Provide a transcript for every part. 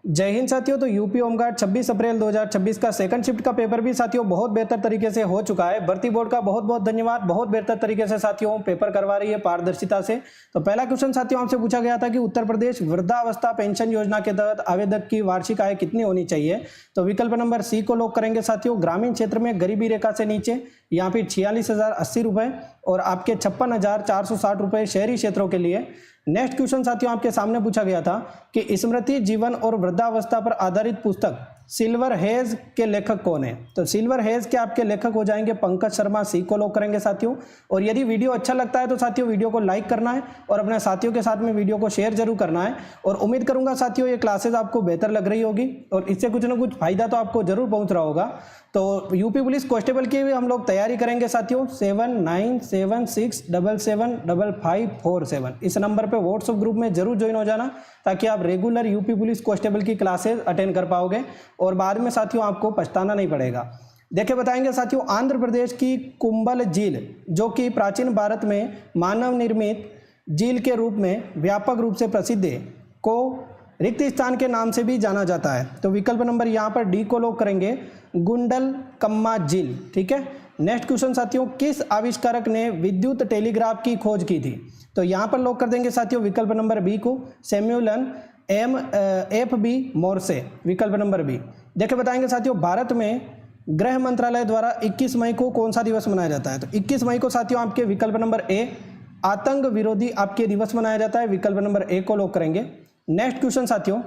जय हिंद साथियों। तो यूपी होमगार्ड 26 अप्रैल 2026 का सेकंड शिफ्ट का पेपर भी साथियों बहुत बेहतर तरीके से हो चुका है। भर्ती बोर्ड का बहुत बहुत धन्यवाद, बहुत बेहतर तरीके से साथियों पेपर करवा रही है पारदर्शिता से। तो पहला क्वेश्चन साथियों आपसे पूछा गया था कि उत्तर प्रदेश वृद्धावस्था पेंशन योजना के तहत आवेदक की वार्षिक आय कितनी होनी चाहिए। तो विकल्प नंबर सी को लॉक करेंगे साथियों। ग्रामीण क्षेत्र में गरीबी रेखा से नीचे यहाँ पे 46,080 रुपये और आपके 56,460 रुपये शहरी क्षेत्रों के लिए। नेक्स्ट क्वेश्चन साथियों आपके सामने पूछा गया था कि स्मृति जीवन और वृद्धावस्था पर आधारित पुस्तक सिल्वर हेज के लेखक कौन है। तो सिल्वर हेज के आपके लेखक हो जाएंगे पंकज शर्मा। सी को लॉक करेंगे साथियों। और यदि वीडियो अच्छा लगता है तो साथियों वीडियो को लाइक करना है और अपने साथियों के साथ में वीडियो को शेयर जरूर करना है। और उम्मीद करूंगा साथियों ये क्लासेज आपको बेहतर लग रही होगी और इससे कुछ ना कुछ फायदा तो आपको जरूर पहुंच रहा होगा। तो यूपी पुलिस कांस्टेबल की भी हम लोग तैयारी करेंगे साथियों। 7976775547 इस नंबर पे व्हाट्सएप ग्रुप में जरूर ज्वाइन हो जाना ताकि आप रेगुलर यूपी पुलिस कांस्टेबल की क्लासेस अटेंड कर पाओगे और बाद में साथियों आपको पछताना नहीं पड़ेगा। देखिए बताएंगे साथियों, आंध्र प्रदेश की कुंभल झील जो कि प्राचीन भारत में मानव निर्मित झील के रूप में व्यापक रूप से प्रसिद्ध है, को रिक्त स्थान के नाम से भी जाना जाता है। तो विकल्प नंबर यहाँ पर डी को लॉक करेंगे, गुंडल कम्मा झील। ठीक है। नेक्स्ट क्वेश्चन साथियों, किस आविष्कारक ने विद्युत टेलीग्राफ की खोज की थी। तो यहाँ पर लॉक कर देंगे साथियों विकल्प नंबर बी को, सैमुअल एफ बी मोर्से। विकल्प नंबर बी। देखिए बताएंगे साथियों, भारत में गृह मंत्रालय द्वारा 21 मई को कौन सा दिवस मनाया जाता है। तो 21 मई को साथियों आपके विकल्प नंबर ए आतंक विरोधी आपके दिवस मनाया जाता है। विकल्प नंबर ए को लॉक करेंगे। नेक्स्ट क्वेश्चन साथियों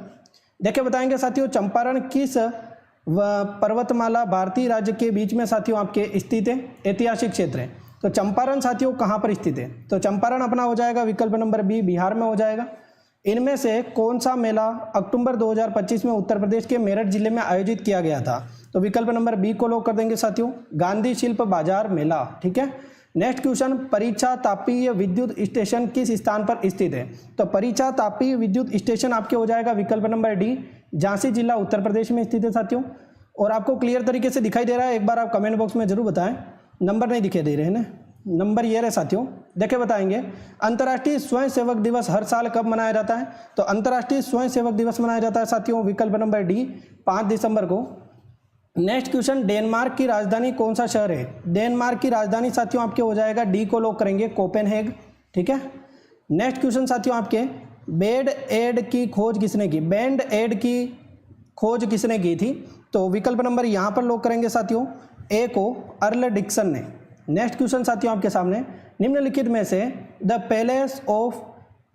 देखिए बताएंगे साथियों, चंपारण किस पर्वतमाला भारतीय राज्य के बीच में साथियों आपके स्थित है, ऐतिहासिक क्षेत्र है। तो चंपारण साथियों कहाँ पर स्थित है। तो चंपारण अपना हो जाएगा विकल्प नंबर बी, बिहार में हो जाएगा। इनमें से कौन सा मेला अक्टूबर 2025 में उत्तर प्रदेश के मेरठ जिले में आयोजित किया गया था। तो विकल्प नंबर बी को लॉक कर देंगे साथियों, गांधी शिल्प बाजार मेला। ठीक है। नेक्स्ट क्वेश्चन, परीक्षा तापीय विद्युत स्टेशन किस स्थान पर स्थित है। तो परीक्षा तापीय विद्युत स्टेशन आपके हो जाएगा विकल्प नंबर डी, झांसी जिला उत्तर प्रदेश में स्थित है साथियों। और आपको क्लियर तरीके से दिखाई दे रहा है, एक बार आप कमेंट बॉक्स में जरूर बताएं। नंबर नहीं दिखाई दे रहे हैं ना, नंबर ये रहे साथियों। देखे बताएंगे, अंतर्राष्ट्रीय स्वयंसेवक दिवस हर साल कब मनाया जाता है। तो अंतर्राष्ट्रीय स्वयंसेवक दिवस मनाया जाता है साथियों विकल्प नंबर डी, 5 दिसंबर को। नेक्स्ट क्वेश्चन, डेनमार्क की राजधानी कौन सा शहर है। डेनमार्क की राजधानी साथियों आपके हो जाएगा, डी को लॉक करेंगे, कोपेनहेग। ठीक है। नेक्स्ट क्वेश्चन साथियों आपके, बैंड एड की खोज किसने की। बैंड एड की खोज किसने की थी। तो विकल्प नंबर यहाँ पर लॉक करेंगे साथियों, ए को अर्ल डिक्सन ने। नेक्स्ट क्वेश्चन साथियों आपके सामने, निम्नलिखित में से द पैलेस ऑफ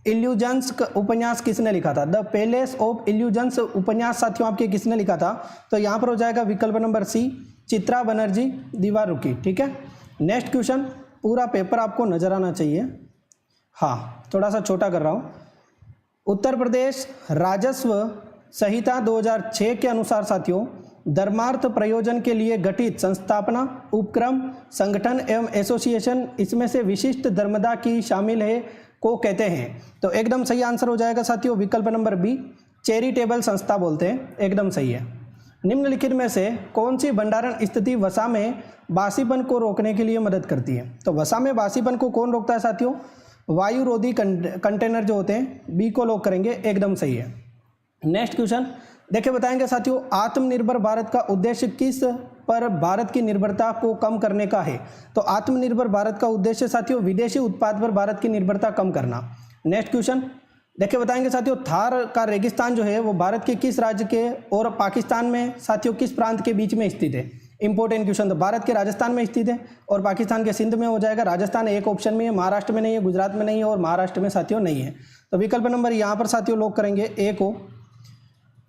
इल्यूजन्स उपन्यास किसने लिखा था। द पैलेस ऑफ इल्यूजन्स उपन्यास साथियों आपके किसने लिखा था। तो यहाँ पर हो जाएगा विकल्प नंबर सी, चित्रा बनर्जी दीवारुकी। ठीक है। नेक्स्ट क्वेश्चन, पूरा पेपर आपको नजर आना चाहिए, हाँ थोड़ा सा छोटा कर रहा हूँ। उत्तर प्रदेश राजस्व संहिता 2006 के अनुसार साथियों धर्मार्थ प्रयोजन के लिए गठित संस्थापना, उपक्रम, संगठन एवं एसोसिएशन इसमें से विशिष्ट धर्मदा की शामिल है को कहते हैं। तो एकदम सही आंसर हो जाएगा साथियों विकल्प नंबर बी, चैरिटेबल संस्था बोलते हैं। एकदम सही है। निम्नलिखित में से कौन सी भंडारण स्थिति वसा में बासीपन को रोकने के लिए मदद करती है। तो वसा में बासीपन को कौन रोकता है साथियों, वायुरोधी कंटेनर जो होते हैं। बी को लॉक करेंगे, एकदम सही है। नेक्स्ट क्वेश्चन देखिए बताएंगे साथियों, आत्मनिर्भर भारत का उद्देश्य किस पर भारत की निर्भरता को कम करने का है। तो आत्मनिर्भर भारत का उद्देश्य साथियों विदेशी उत्पाद पर भारत की निर्भरता कम करना। नेक्स्ट क्वेश्चन देखिए बताएंगे साथियों, थार का रेगिस्तान जो है वो भारत के किस राज्य के और पाकिस्तान में साथियों किस प्रांत के बीच में स्थित है। Important question. तो भारत के राजस्थान में स्थित है और पाकिस्तान के सिंध में हो जाएगा। राजस्थान एक ऑप्शन में है, महाराष्ट्र में नहीं है, गुजरात में नहीं है और महाराष्ट्र में साथियों नहीं है। तो विकल्प नंबर यहाँ पर साथियों लॉक करेंगे, ए को।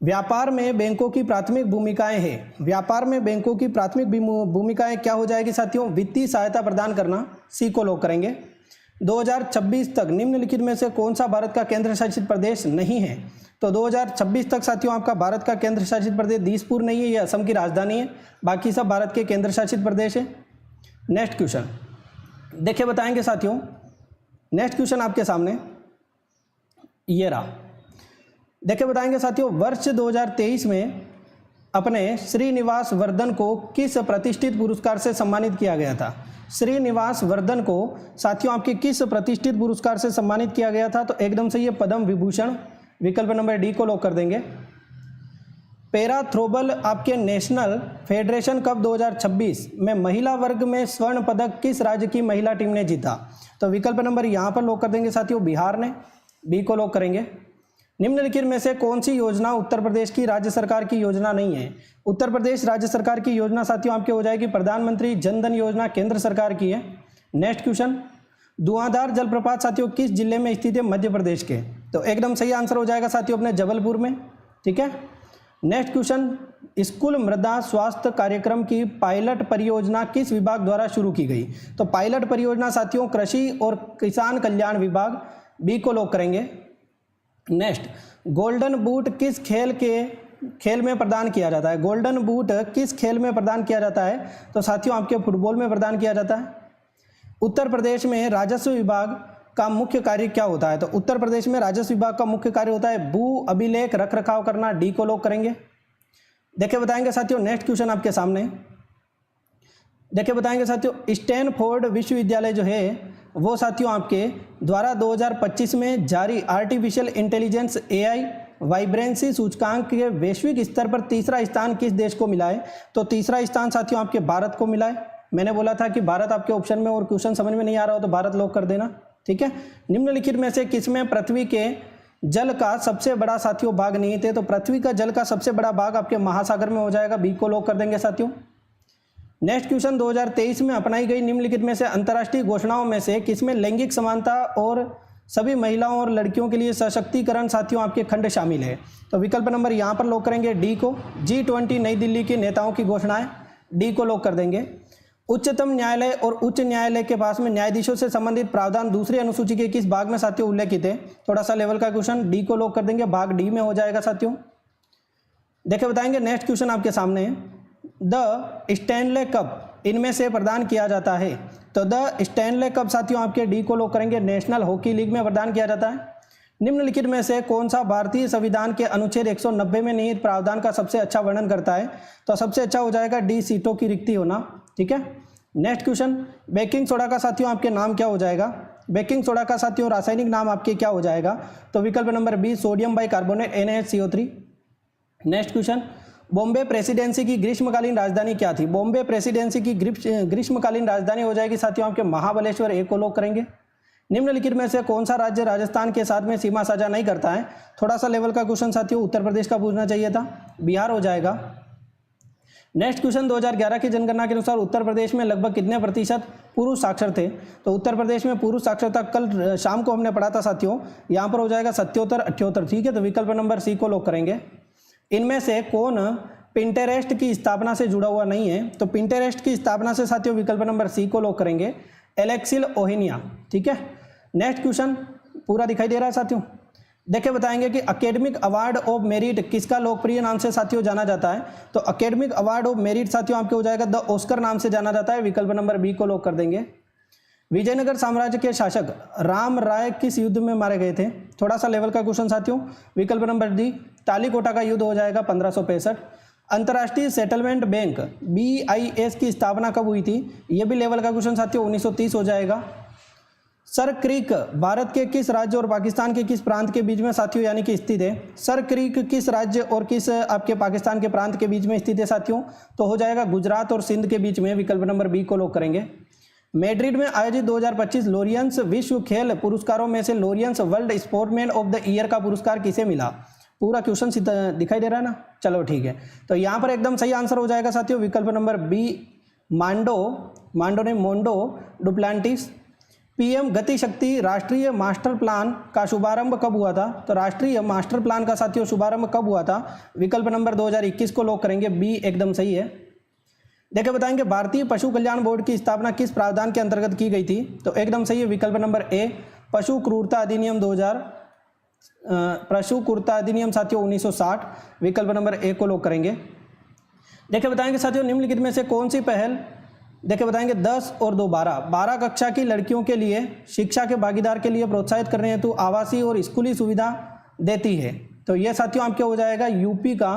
व्यापार में बैंकों की प्राथमिक भूमिकाएं हैं। व्यापार में बैंकों की प्राथमिक भूमिकाएं क्या हो जाएगी साथियों, वित्तीय सहायता प्रदान करना। सी को लॉक करेंगे। 2026 तक निम्नलिखित में से कौन सा भारत का केंद्र शासित प्रदेश नहीं है। तो 2026 तक साथियों आपका भारत का केंद्र शासित प्रदेश दिसपुर नहीं है, ये असम की राजधानी है, बाकी सब भारत के केंद्र शासित प्रदेश है। नेक्स्ट क्वेश्चन देखिए बताएंगे साथियों, नेक्स्ट क्वेश्चन आपके सामने ये रहा। देखिए बताएंगे साथियों, वर्ष 2023 में अपने श्रीनिवास वर्धन को किस प्रतिष्ठित पुरस्कार से सम्मानित किया गया था। श्रीनिवास वर्धन को साथियों आपके किस प्रतिष्ठित पुरस्कार से सम्मानित किया गया था। तो एकदम से ये पद्म विभूषण। विकल्प नंबर डी को लॉक कर देंगे। पैरा थ्रोबॉल आपके नेशनल फेडरेशन कप 2026 में महिला वर्ग में स्वर्ण पदक किस राज्य की महिला टीम ने जीता? तो विकल्प नंबर यहाँ पर लॉक कर देंगे साथियों, बिहार ने। बी को लॉक करेंगे। निम्नलिखित में से कौन सी योजना उत्तर प्रदेश की राज्य सरकार की योजना नहीं है? उत्तर प्रदेश राज्य सरकार की योजना साथियों आपके हो जाएगी प्रधानमंत्री जन धन योजना, केंद्र सरकार की है। नेक्स्ट क्वेश्चन, धुआंधार जलप्रपात साथियों किस जिले में स्थित है? मध्य प्रदेश के। तो एकदम सही आंसर हो जाएगा साथियों अपने जबलपुर में, ठीक है। नेक्स्ट क्वेश्चन, स्कूल मृदा स्वास्थ्य कार्यक्रम की पायलट परियोजना किस विभाग द्वारा शुरू की गई? तो पायलट परियोजना साथियों कृषि और किसान कल्याण विभाग। बी को लॉक करेंगे। नेक्स्ट, गोल्डन बूट किस खेल में प्रदान किया जाता है? गोल्डन बूट किस खेल में प्रदान किया जाता है? तो साथियों आपके फुटबॉल में प्रदान किया जाता है। उत्तर प्रदेश में राजस्व विभाग का मुख्य कार्य क्या होता है? तो उत्तर प्रदेश में राजस्व विभाग का मुख्य कार्य होता है भू अभिलेख रख रखाव करना। डी को लॉक करेंगे। देखिए बताएंगे साथियों, नेक्स्ट क्वेश्चन आपके सामने देखिए बताएंगे साथियों, स्टैनफोर्ड विश्वविद्यालय जो है वो साथियों आपके द्वारा 2025 में जारी आर्टिफिशियल इंटेलिजेंस AI वाइब्रेंसी सूचकांक के वैश्विक स्तर पर तीसरा स्थान किस देश को मिला है? तो तीसरा स्थान साथियों आपके भारत को मिला है। मैंने बोला था कि भारत आपके ऑप्शन में, और क्वेश्चन समझ में नहीं आ रहा हो तो भारत लॉक कर देना, ठीक है। निम्नलिखित में से किसमें पृथ्वी के जल का सबसे बड़ा साथियों भाग निहित है? तो पृथ्वी का जल का सबसे बड़ा भाग आपके महासागर में हो जाएगा। बी को लॉक कर देंगे साथियों। नेक्स्ट क्वेश्चन, 2023 में अपनाई गई निम्नलिखित में से अंतर्राष्ट्रीय घोषणाओं में से किसमें लैंगिक समानता और सभी महिलाओं और लड़कियों के लिए सशक्तिकरण साथियों आपके खंड शामिल है? तो विकल्प नंबर यहाँ पर लॉक करेंगे डी को। G20 नई दिल्ली के नेताओं की घोषणाएं। डी को लॉक कर देंगे। उच्चतम न्यायालय और उच्च न्यायालय के पास में न्यायाधीशों से संबंधित प्रावधान दूसरी अनुसूची के किस भाग में साथियों उल्लेखित है? थोड़ा सा लेवल का क्वेश्चन। डी को लॉक कर देंगे, भाग डी में हो जाएगा साथियों। देखिए बताएंगे, नेक्स्ट क्वेश्चन आपके सामने है, द स्टैनले कप इनमें से प्रदान किया जाता है? तो द स्टैनले कप साथियों आपके डी को लॉक करेंगे, नेशनल हॉकी लीग में प्रदान किया जाता है। निम्नलिखित में से कौन सा भारतीय संविधान के अनुच्छेद 190 में निहित प्रावधान का सबसे अच्छा वर्णन करता है? तो सबसे अच्छा हो जाएगा डी, सीटों की रिक्ति होना, ठीक है। नेक्स्ट क्वेश्चन, बेकिंग सोडा का साथियों आपके नाम क्या हो जाएगा? बेकिंग सोडा का साथियों रासायनिक नाम आपके क्या हो जाएगा? तो विकल्प number B, sodium bicarbonate NaHCO3। Next question, Bombay presidency की ग्रीष्मकालीन राजधानी क्या थी? बॉम्बे प्रेसिडेंसी की ग्रीष्मकालीन राजधानी हो जाएगी साथियों आपके महाबलेश्वर। ए को लॉक करेंगे। निम्नलिखित में से कौन सा राज्य राजस्थान के साथ में सीमा साझा नहीं करता है? थोड़ा सा लेवल का क्वेश्चन साथियों उत्तर प्रदेश का पूछना चाहिए था, बिहार हो जाएगा। नेक्स्ट क्वेश्चन, 2011 की जनगणना के अनुसार उत्तर प्रदेश में लगभग कितने प्रतिशत पुरुष साक्षर थे? तो उत्तर प्रदेश में पुरुष साक्षरता कल शाम को हमने पढ़ा था साथियों, यहाँ पर हो जाएगा 77, 78, ठीक है। तो विकल्प नंबर सी को लॉक करेंगे। इनमें से कौन पिंटेरेस्ट की स्थापना से जुड़ा हुआ नहीं है? तो पिंटेरेस्ट की स्थापना से साथियों विकल्प नंबर सी को लॉक करेंगे, एलेक्सिल ओहेनिया, ठीक है। नेक्स्ट क्वेश्चन पूरा दिखाई दे रहा है साथियों। देखिए बताएंगे कि एकेडमिक अवार्ड ऑफ मेरिट किसका लोकप्रिय नाम से साथियों जाना जाता है? तो एकेडमिक अवार्ड ऑफ मेरिट साथियों आपके हो जाएगा द ऑस्कर नाम से जाना जाता है। विकल्प नंबर बी को लॉक कर देंगे। विजयनगर साम्राज्य के शासक राम राय किस युद्ध में मारे गए थे? थोड़ा सा लेवल का क्वेश्चन साथियों। विकल्प नंबर डी, तालीकोटा का युद्ध हो जाएगा 1565। अंतर्राष्ट्रीय सेटलमेंट बैंक BIS की स्थापना कब हुई थी? ये भी लेवल का क्वेश्चन साथियों 1930 हो जाएगा। सर क्रीक भारत के किस राज्य और पाकिस्तान के किस प्रांत के बीच में साथियों यानी कि स्थित है? सर क्रीक किस राज्य और किस आपके पाकिस्तान के प्रांत के बीच में स्थित है साथियों? तो हो जाएगा गुजरात और सिंध के बीच में। विकल्प नंबर बी को लॉक करेंगे। मैड्रिड में आयोजित 2025 लोरियंस विश्व खेल पुरस्कारों में से Laureus world sportsman of the year का पुरस्कार किसे मिला? पूरा क्वेश्चन दिखाई दे रहा है ना? चलो ठीक है, तो यहाँ पर एकदम सही आंसर हो जाएगा साथियों विकल्प number B, Mondo Duplantis. PM Gati शक्ति राष्ट्रीय मास्टर प्लान का शुभारंभ कब हुआ था? तो राष्ट्रीय मास्टर प्लान का साथियों शुभारंभ कब हुआ था? विकल्प नंबर 2021 को लॉक करेंगे, बी एकदम सही है। देखिए बताएंगे भारतीय पशु कल्याण बोर्ड की स्थापना किस प्रावधान के अंतर्गत की गई थी? तो एकदम सही है विकल्प नंबर ए, पशु क्रूरता अधिनियम 2000, पशु क्रूरता अधिनियम साथियों 1960। विकल्प नंबर ए को लॉक करेंगे। देखिए बताएंगे साथियों निम्नलिखित में से कौन सी पहल, देखिए बताएंगे 10 और 2 12 कक्षा की लड़कियों के लिए शिक्षा के भागीदार के लिए प्रोत्साहित करने हेतु आवासीय और स्कूली सुविधा देती है। तो ये साथियों आपके हो जाएगा यूपी का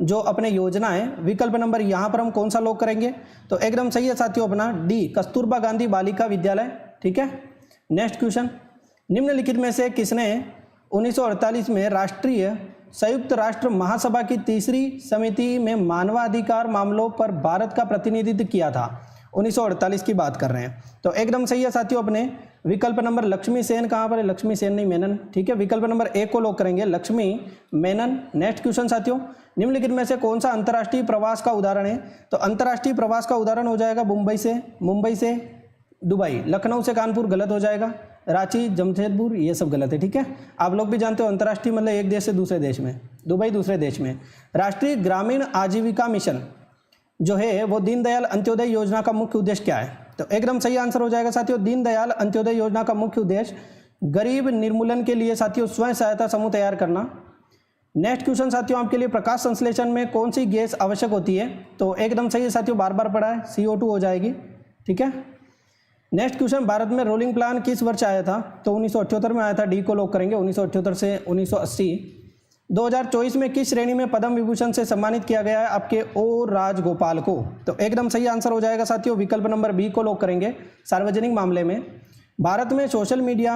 जो अपने योजना है। विकल्प नंबर यहाँ पर हम कौन सा लॉक करेंगे? तो एकदम सही है साथियों अपना डी, कस्तूरबा गांधी बालिका विद्यालय, ठीक है। नेक्स्ट क्वेश्चन, निम्नलिखित में से किसने 1948 में राष्ट्रीय संयुक्त राष्ट्र महासभा की तीसरी समिति में मानवाधिकार मामलों पर भारत का प्रतिनिधित्व किया था? 1948 की बात कर रहे हैं। तो एकदम सही है साथियों अपने विकल्प नंबर लक्ष्मी सेन, कहाँ पर है? लक्ष्मी सेन नहीं, मेनन। ठीक है, विकल्प नंबर ए को लॉक करेंगे, लक्ष्मी मेनन। नेक्स्ट क्वेश्चन साथियों, निम्नलिखित में से कौन सा अंतर्राष्ट्रीय प्रवास का उदाहरण है? तो अंतर्राष्ट्रीय प्रवास का उदाहरण हो जाएगा मुंबई से दुबई, लखनऊ से कानपुर गलत हो जाएगा, रांची जमशेदपुर ये सब गलत है। ठीक है, आप लोग भी जानते हो अंतर्राष्ट्रीय मतलब एक देश से दूसरे देश में, दुबई दूसरे देश में। राष्ट्रीय ग्रामीण आजीविका मिशन जो है वो दीनदयाल अंत्योदय योजना का मुख्य उद्देश्य क्या है? तो एकदम सही आंसर हो जाएगा साथियों, दीनदयाल अंत्योदय योजना का मुख्य उद्देश्य गरीब निर्मूलन के लिए साथियों स्वयं सहायता समूह तैयार करना। नेक्स्ट क्वेश्चन साथियों आपके लिए, प्रकाश संश्लेषण में कौन सी गैस आवश्यक होती है? तो एकदम सही है साथियों, बार बार पढ़ा है, CO2 हो जाएगी। ठीक है, नेक्स्ट क्वेश्चन, भारत में रोलिंग प्लान किस वर्ष आया था? तो 1978 में आया था, डी को लॉक करेंगे, 1978 से 1980। 2024 में किस श्रेणी में पद्म विभूषण से सम्मानित किया गया है आपके ओ राजगोपाल को? तो एकदम सही आंसर हो जाएगा साथियों, विकल्प नंबर बी को लॉक करेंगे, सार्वजनिक मामले में। भारत में सोशल मीडिया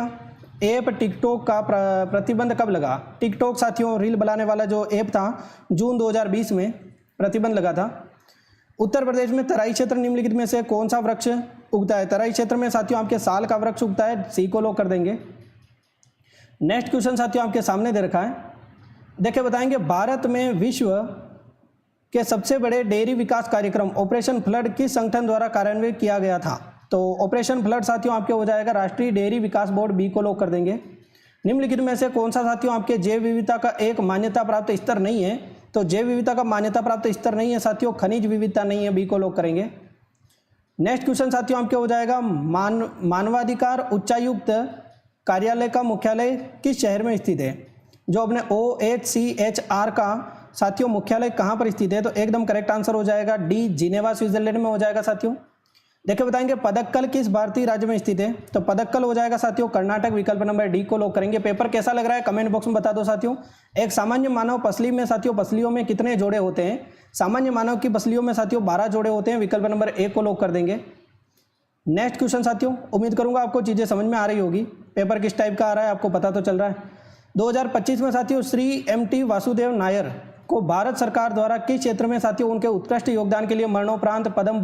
ऐप टिकटॉक का प्रतिबंध कब लगा? टिकटॉक साथियों रील बनाने वाला जो ऐप था, जून 2020 में प्रतिबंध लगा था। उत्तर प्रदेश में तराई क्षेत्र निम्नलिखित में से कौन सा वृक्ष उगता है? तराई क्षेत्र में साथियों आपके साल का वृक्ष उगता है, सी को लॉक कर देंगे। नेक्स्ट क्वेश्चन साथियों आपके सामने दे रखा है, देखिए बताएंगे, भारत में विश्व के सबसे बड़े डेयरी विकास कार्यक्रम ऑपरेशन फ्लड किस संगठन द्वारा कार्यान्वित किया गया था? तो ऑपरेशन फ्लड साथियों आपके हो जाएगा राष्ट्रीय डेयरी विकास बोर्ड, बी को लॉक कर देंगे। निम्नलिखित में से कौन सा साथियों आपके जैव विविधता का एक मान्यता प्राप्त स्तर नहीं है? तो जैव विविधता का मान्यता प्राप्त स्तर नहीं है साथियों, खनिज विविधता नहीं है, बी को लॉक करेंगे। नेक्स्ट क्वेश्चन साथियों आपके हो जाएगा, मानवाधिकार उच्चायुक्त कार्यालय का मुख्यालय किस शहर में स्थित है? जो अपने OHCHR का साथियों मुख्यालय कहाँ पर स्थित है? तो एकदम करेक्ट आंसर हो जाएगा डी, जिनेवा स्विट्जरलैंड में हो जाएगा साथियों। देखिए बताएंगे, पदक्कल किस भारतीय राज्य में स्थित है? तो पदक्कल हो जाएगा साथियों कर्नाटक, विकल्प नंबर डी को लॉक करेंगे। पेपर कैसा लग रहा है कमेंट बॉक्स में बता दो साथियों। एक सामान्य मानव पसली में साथियों पसलियों में कितने जोड़े होते हैं? सामान्य मानव की पसलियों में साथियों 12 जोड़े होते हैं, विकल्प नंबर ए को लॉक कर देंगे। नेक्स्ट क्वेश्चन साथियों, उम्मीद करूंगा आपको चीजें समझ में आ रही होगी, पेपर किस टाइप का आ रहा है आपको पता तो चल रहा है। 2025 में साथियों श्री MT वासुदेव नायर को भारत सरकार द्वारा किस क्षेत्र में साथियों उनके उत्कृष्ट योगदान के लिए मरणोपरांत पद्म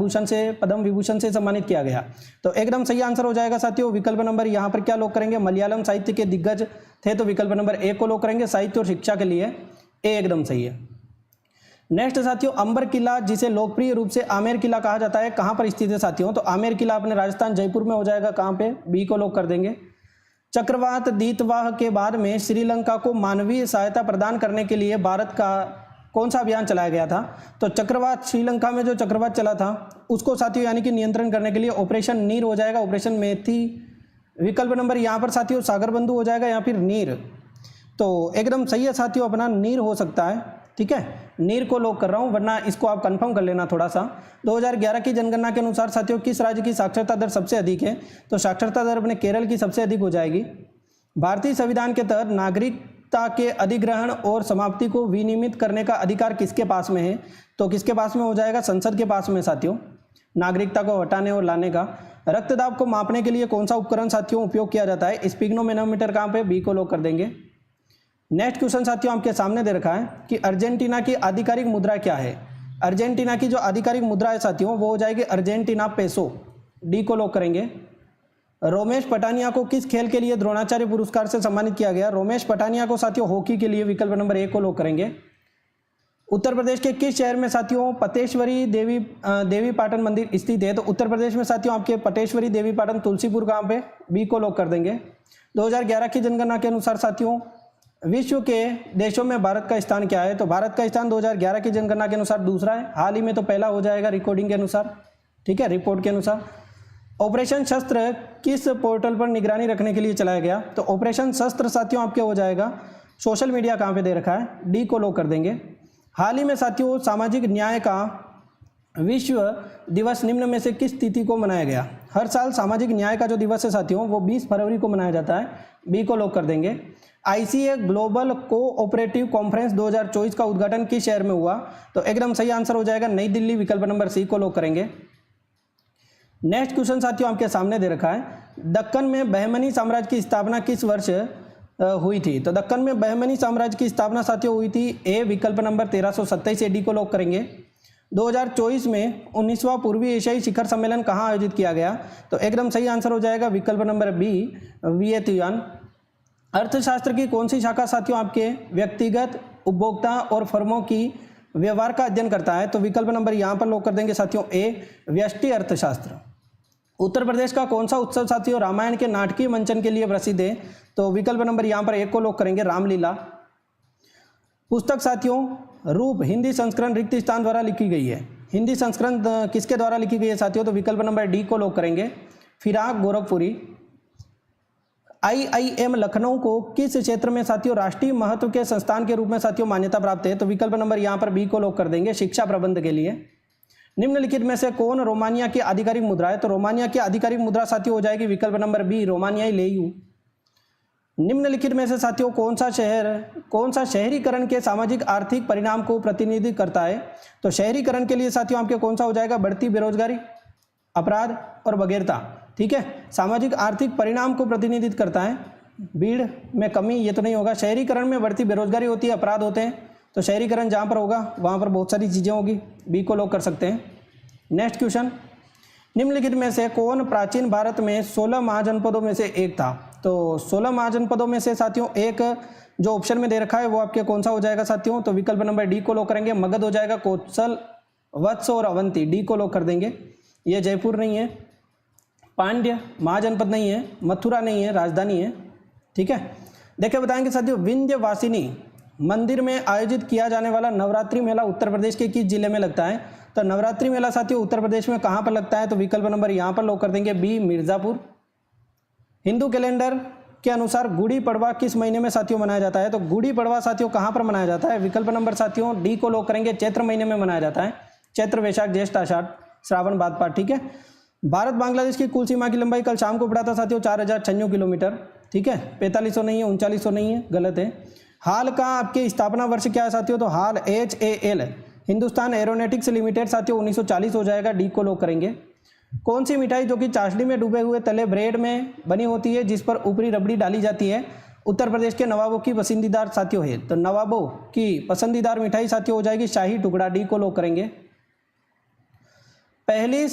विभूषण से सम्मानित किया गया? तो एकदम सही आंसर हो जाएगा साथियों, विकल्प नंबर यहाँ पर क्या लॉक करेंगे? मलयालम साहित्य के दिग्गज थे, तो विकल्प नंबर ए को लॉक करेंगे, साहित्य और शिक्षा के लिए ए एकदम सही है। नेक्स्ट साथियों, अंबर किला जिसे लोकप्रिय रूप से आमेर किला कहा जाता है कहाँ पर स्थित है साथियों? तो आमेर किला अपने राजस्थान जयपुर में हो जाएगा, कहाँ पे? बी को लॉक कर देंगे। चक्रवात द्वीतवाह के बाद में श्रीलंका को मानवीय सहायता प्रदान करने के लिए भारत का कौन सा अभियान चलाया गया था? तो चक्रवात, श्रीलंका में जो चक्रवात चला था उसको साथियों यानी कि नियंत्रण करने के लिए ऑपरेशन नीर हो जाएगा, ऑपरेशन मेथी, विकल्प नंबर यहाँ पर साथियों सागर बंधु हो जाएगा या फिर नीर। तो एकदम सही है साथियों अपना नीर हो सकता है, ठीक है, नीर को लॉक कर रहा हूँ, वरना इसको आप कंफर्म कर लेना थोड़ा सा। 2011 की जनगणना के अनुसार साथियों किस राज्य की साक्षरता दर सबसे अधिक है? तो साक्षरता दर अपने केरल की सबसे अधिक हो जाएगी। भारतीय संविधान के तहत नागरिकता के अधिग्रहण और समाप्ति को विनियमित करने का अधिकार किसके पास में है? तो किसके पास में हो जाएगा? संसद के पास में साथियों, नागरिकता को हटाने और लाने का। रक्तदाब को मापने के लिए कौन सा उपकरण साथियों उपयोग किया जाता है? स्पिग्नोमेनोमीटर, कहाँ पे? बी को लॉक कर देंगे। नेक्स्ट क्वेश्चन साथियों आपके सामने दे रखा है कि अर्जेंटीना की आधिकारिक मुद्रा क्या है? अर्जेंटीना की जो आधिकारिक मुद्रा है साथियों वो हो जाएगी अर्जेंटीना पेसो, डी को लॉक करेंगे। रोमेश पटानिया को किस खेल के लिए द्रोणाचार्य पुरस्कार से सम्मानित किया गया? रोमेश पटानिया को साथियों हॉकी के लिए, विकल्प नंबर ए को लॉक करेंगे। उत्तर प्रदेश के किस शहर में साथियों पतेश्वरी देवी पाटन मंदिर स्थित है? तो उत्तर प्रदेश में साथियों आपके पटेश्वरी देवी पाटन, तुलसीपुर, कहाँ पे? बी को लॉक कर देंगे। 2011 की जनगणना के अनुसार साथियों विश्व के देशों में भारत का स्थान क्या है? तो भारत का स्थान 2011 की जनगणना के अनुसार दूसरा है, हाल ही में तो पहला हो जाएगा रिकॉर्डिंग के अनुसार, ठीक है, रिपोर्ट के अनुसार। ऑपरेशन शस्त्र किस पोर्टल पर निगरानी रखने के लिए चलाया गया? तो ऑपरेशन शस्त्र साथियों आपके हो जाएगा सोशल मीडिया, कहाँ पे दे रखा है? डी को लॉक कर देंगे। हाल ही में साथियों सामाजिक न्याय का विश्व दिवस निम्न में से किस तिथि को मनाया गया? हर साल सामाजिक न्याय का जो दिवस है साथियों वो 20 फरवरी को मनाया जाता है, बी को लॉक कर देंगे। ICA ग्लोबल कोऑपरेटिव कॉन्फ्रेंस 2024 का उद्घाटन किस शहर में हुआ? तो एकदम सही आंसर हो जाएगा नई दिल्ली, विकल्प नंबर सी को लॉक करेंगे। नेक्स्ट क्वेश्चन साथियों आपके सामने दे रखा है, दक्कन में बहमनी साम्राज्य की स्थापना किस वर्ष हुई थी। तो दक्कन में बहमनी साम्राज्य की स्थापना साथियों हुई थी, ए विकल्प नंबर 1327 ए डी को लॉक करेंगे। 2024 में 19वां पूर्वी एशियाई शिखर सम्मेलन कहाँ आयोजित किया गया? तो एकदम सही आंसर हो जाएगा विकल्प नंबर बी, वियतनाम। अर्थशास्त्र की कौन सी शाखा साथियों आपके व्यक्तिगत उपभोक्ता और फर्मों की व्यवहार का अध्ययन करता है? तो विकल्प नंबर यहाँ पर लॉक कर देंगे साथियों ए, व्यष्टि अर्थशास्त्र। उत्तर प्रदेश का कौन सा उत्सव साथियों रामायण के नाटकीय मंचन के लिए प्रसिद्ध है? तो विकल्प नंबर यहाँ पर एक को लॉक करेंगे, रामलीला। पुस्तक साथियों रूप हिंदी संस्करण रिक्त स्थान द्वारा लिखी गई है। हिंदी संस्करण किसके द्वारा लिखी गई है साथियों? तो विकल्प नंबर डी को लॉक करेंगे, फिराक गोरखपुरी। IIM लखनऊ को किस क्षेत्र में साथियों राष्ट्रीय महत्व के संस्थान के रूप में साथियों मान्यता प्राप्त है? तो विकल्प नंबर यहाँ पर बी को लॉक कर देंगे, शिक्षा प्रबंध के लिए। निम्नलिखित में से कौन रोमानिया की आधिकारिक मुद्रा है? तो रोमानिया की आधिकारिक मुद्रा साथियों हो जाएगी विकल्प नंबर बी, रोमानियाई लेयू। निम्नलिखित में से साथियों कौन सा शहरीकरण के सामाजिक आर्थिक परिणाम को प्रतिनिधित्व करता है? तो शहरीकरण के लिए साथियों आपके कौन सा हो जाएगा? बढ़ती बेरोजगारी, अपराध और वगैरह। ठीक है, सामाजिक आर्थिक परिणाम को प्रतिनिधित्व करता है। भीड़ में कमी ये तो नहीं होगा। शहरीकरण में बढ़ती बेरोजगारी होती है, अपराध होते हैं, तो शहरीकरण जहाँ पर होगा वहाँ पर बहुत सारी चीज़ें होगी, बी को लॉक कर सकते हैं। नेक्स्ट क्वेश्चन, निम्नलिखित में से कौन प्राचीन भारत में 16 महाजनपदों में से एक था? तो 16 महाजनपदों में से साथियों एक जो ऑप्शन में दे रखा है वो आपके कौन सा हो जाएगा साथियों? तो विकल्प नंबर डी को लॉक करेंगे, मगध हो जाएगा, कौशल, वत्स और अवंती, डी को लॉक कर देंगे। ये जयपुर नहीं है, पांड्य महाजनपद नहीं है, मथुरा नहीं है, राजधानी है। ठीक है, देखिए बताएंगे साथियों विंध्यवासिनी मंदिर में आयोजित किया जाने वाला नवरात्रि मेला उत्तर प्रदेश के किस जिले में लगता है? तो नवरात्रि मेला साथियों उत्तर प्रदेश में कहाँ पर लगता है? तो विकल्प नंबर यहाँ पर लॉक कर देंगे, बी, मिर्जापुर। हिंदू कैलेंडर के अनुसार गुड़ी पड़वा किस महीने में साथियों मनाया जाता है? तो गुड़ी पड़वा साथियों कहाँ पर मनाया जाता है? विकल्प नंबर साथियों डी को लॉक करेंगे, चैत्र महीने में मनाया जाता है। चैत्र, वैशाख, ज्येष्ठ, आषाढ़, श्रावण, भाद्रपद। ठीक है, भारत बांग्लादेश की कुल सीमा की लंबाई कल शाम को पड़ा था साथियों 4096 किलोमीटर। ठीक है, 4500 नहीं है, 3900 नहीं है, गलत है। हाल का आपके स्थापना वर्ष क्या है साथियों? तो हाल HAL हिंदुस्तान एरोनॉटिक्स लिमिटेड साथियों 1940 हो जाएगा, डी को लॉक करेंगे। कौन सी मिठाई जो कि चाशनी में डूबे हुए तले ब्रेड में बनी होती है जिस पर ऊपरी रबड़ी डाली जाती है उत्तर प्रदेश के नवाबों की पसंदीदार साथियों है? तो नवाबों की पसंदीदार मिठाई साथियों हो जाएगी शाही टुकड़ा, डी को लॉक करेंगे। पहली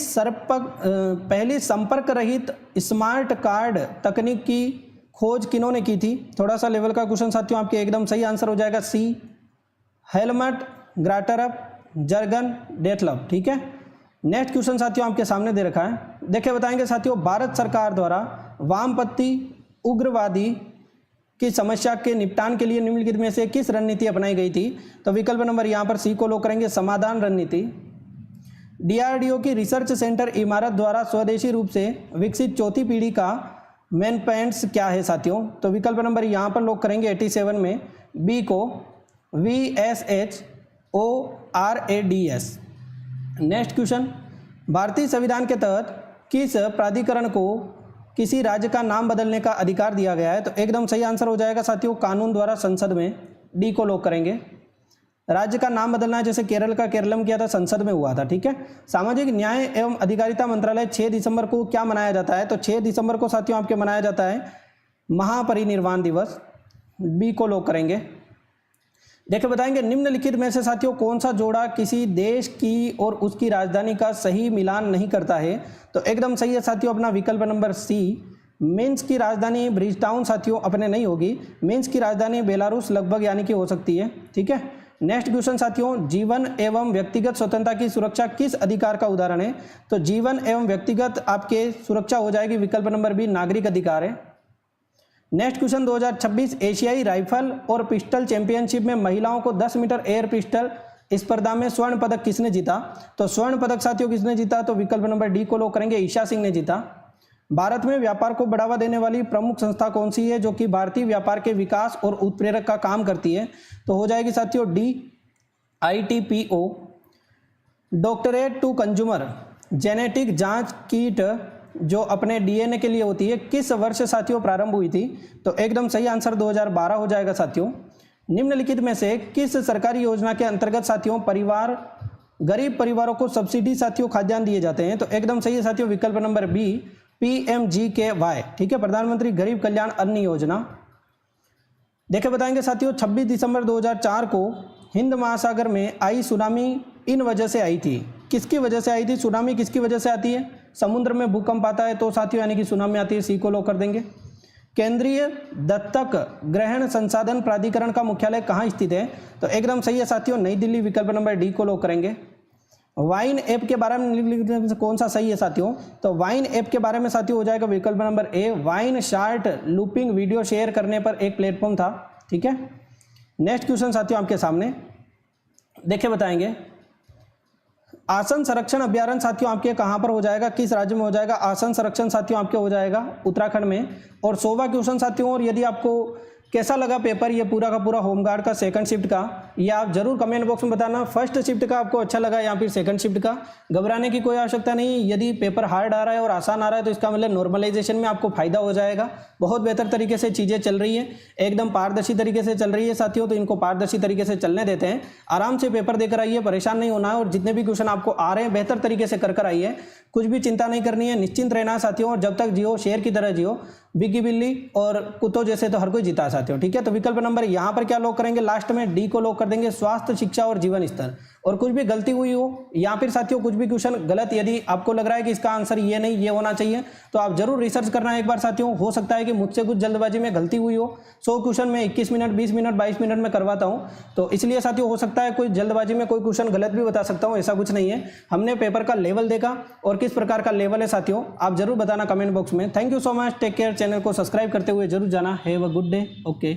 संपर्क रहित स्मार्ट कार्ड तकनीक की खोज किन्होंने की थी? थोड़ा सा लेवल का क्वेश्चन साथियों, आपके एकदम सही आंसर हो जाएगा सी, हेलमट ग्राटरप जर्गन डेथलप। ठीक है, नेक्स्ट क्वेश्चन साथियों आपके सामने दे रखा है, देखिए बताएंगे साथियों भारत सरकार द्वारा वामपंथी उग्रवादी की समस्या के निपटान के लिए निम्नलिखित में से किस रणनीति अपनाई गई थी? तो विकल्प नंबर यहाँ पर सी को लॉक करेंगे, समाधान रणनीति। DRDO की रिसर्च सेंटर इमारत द्वारा स्वदेशी रूप से विकसित चौथी पीढ़ी का मेन पेंट्स क्या है साथियों? तो विकल्प नंबर यहाँ पर लॉक करेंगे 87 में, बी को VSHORADS। नेक्स्ट क्वेश्चन, भारतीय संविधान के तहत किस प्राधिकरण को किसी राज्य का नाम बदलने का अधिकार दिया गया है? तो एकदम सही आंसर हो जाएगा साथियों कानून द्वारा संसद में, डी को लॉक करेंगे। राज्य का नाम बदलना है, जैसे केरल का केरलम किया था, संसद में हुआ था। ठीक है, सामाजिक न्याय एवं अधिकारिता मंत्रालय 6 दिसंबर को क्या मनाया जाता है? तो 6 दिसंबर को साथियों आपके मनाया जाता है महापरिनिर्वाण दिवस, बी को लॉक करेंगे। देखिए बताएंगे निम्नलिखित में से साथियों कौन सा जोड़ा किसी देश की और उसकी राजधानी का सही मिलान नहीं करता है? तो एकदम सही है साथियों अपना विकल्प नंबर सी, मिन्स्क की राजधानी ब्रिजटाउन साथियों अपने नहीं होगी, मिन्स्क की राजधानी बेलारूस लगभग यानी कि हो सकती है। ठीक है, नेक्स्ट क्वेश्चन साथियों, जीवन एवं व्यक्तिगत स्वतंत्रता की सुरक्षा किस अधिकार का उदाहरण है? तो जीवन एवं व्यक्तिगत आपके सुरक्षा हो जाएगी, विकल्प नंबर बी, नागरिक अधिकार है। नेक्स्ट क्वेश्चन, 2026 एशियाई राइफल और पिस्टल चैंपियनशिप में महिलाओं को 10 मीटर एयर पिस्टल स्पर्धा में स्वर्ण पदक किसने जीता? तो स्वर्ण पदक साथियों किसने जीता? तो विकल्प नंबर डी को लॉक करेंगे, ईशा सिंह ने जीता। भारत में व्यापार को बढ़ावा देने वाली प्रमुख संस्था कौन सी है जो कि भारतीय व्यापार के विकास और उत्प्रेरक का काम करती है? तो हो जाएगी साथियों D, ITPO। Doctorate to consumer genetic जांच किट जो अपने DNA के लिए होती है किस वर्ष साथियों प्रारंभ हुई थी? तो एकदम सही आंसर 2012 हो जाएगा साथियों। निम्नलिखित में से किस सरकारी योजना के अंतर्गत साथियों गरीब परिवारों को सब्सिडी साथियों खाद्यान्न दिए जाते हैं? तो एकदम सही है साथियों विकल्प नंबर बी, PMGKY। ठीक है, प्रधानमंत्री गरीब कल्याण अन्न योजना। देखिए बताएंगे साथियों, 26 दिसंबर 2004 को हिंद महासागर में आई सुनामी इन वजह से आई थी। किसकी वजह से आई थी? सुनामी किसकी वजह से आती है? समुद्र में भूकंप आता है तो साथियों यानी कि सुनामी आती है। सी को लॉक कर देंगे। केंद्रीय दत्तक ग्रहण संसाधन प्राधिकरण का मुख्यालय कहाँ स्थित है? तो एकदम सही है साथियों, नई दिल्ली। विकल्प नंबर डी को लॉक करेंगे। वाइन ऐप के बारे में कौन सा सही है साथियों? तो वाइन ऐप के बारे में साथियों हो जाएगा विकल्प number A. Wine short looping video share करने पर एक प्लेटफॉर्म था। ठीक है, नेक्स्ट क्वेश्चन साथियों आपके सामने देखिए बताएंगे, आसन संरक्षण अभ्यारण्य साथियों आपके कहां पर हो जाएगा? किस राज्य में हो जाएगा? आसन संरक्षण साथियों आपके हो जाएगा उत्तराखंड में। और 100वां क्वेश्चन साथियों, और यदि आपको कैसा लगा पेपर ये पूरा का पूरा होमगार्ड का सेकंड शिफ्ट का, ये आप जरूर कमेंट बॉक्स में बताना। फर्स्ट शिफ्ट का आपको अच्छा लगा या फिर सेकंड शिफ्ट का? घबराने की कोई आवश्यकता नहीं। यदि पेपर हार्ड आ रहा है और आसान आ रहा है तो इसका मतलब नॉर्मलाइजेशन में आपको फायदा हो जाएगा। बहुत बेहतर तरीके से चीज़ें चल रही है, एकदम पारदर्शी तरीके से चल रही है साथियों। तो इनको पारदर्शी तरीके से चलने देते हैं, आराम से पेपर देकर आइए, परेशान नहीं होना है। और जितने भी क्वेश्चन आपको आ रहे हैं बेहतर तरीके से कर आइए, कुछ भी चिंता नहीं करनी है, निश्चिंत रहना है साथियों। और जब तक जियो शेर की तरह जियो, बिग्गी बिल्ली और कुत्तों जैसे तो हर कोई जीता साथियों। ठीक है, तो विकल्प नंबर यहाँ पर क्या लॉक करेंगे? लास्ट में डी को लॉक कर देंगे, स्वास्थ्य शिक्षा और जीवन स्तर। और कुछ भी गलती हुई हो या फिर साथियों कुछ भी क्वेश्चन गलत यदि आपको लग रहा है कि इसका आंसर ये नहीं ये होना चाहिए, तो आप जरूर रिसर्च करना एक बार साथियों। हो सकता है कि मुझसे कुछ जल्दबाजी में गलती हुई हो। 100 क्वेश्चन में 21 मिनट 20 मिनट 22 मिनट में करवाता हूं, तो इसलिए साथियों हो सकता है कोई जल्दबाजी में कोई क्वेश्चन गलत भी बता सकता हूं, ऐसा कुछ नहीं है। हमने पेपर का लेवल देखा और किस प्रकार का लेवल है साथियों आप जरूर बताना कमेंट बॉक्स में। Thank you so much, take care. Channel को सब्सक्राइब करते हुए जरूर जाना। Have a good day. Okay.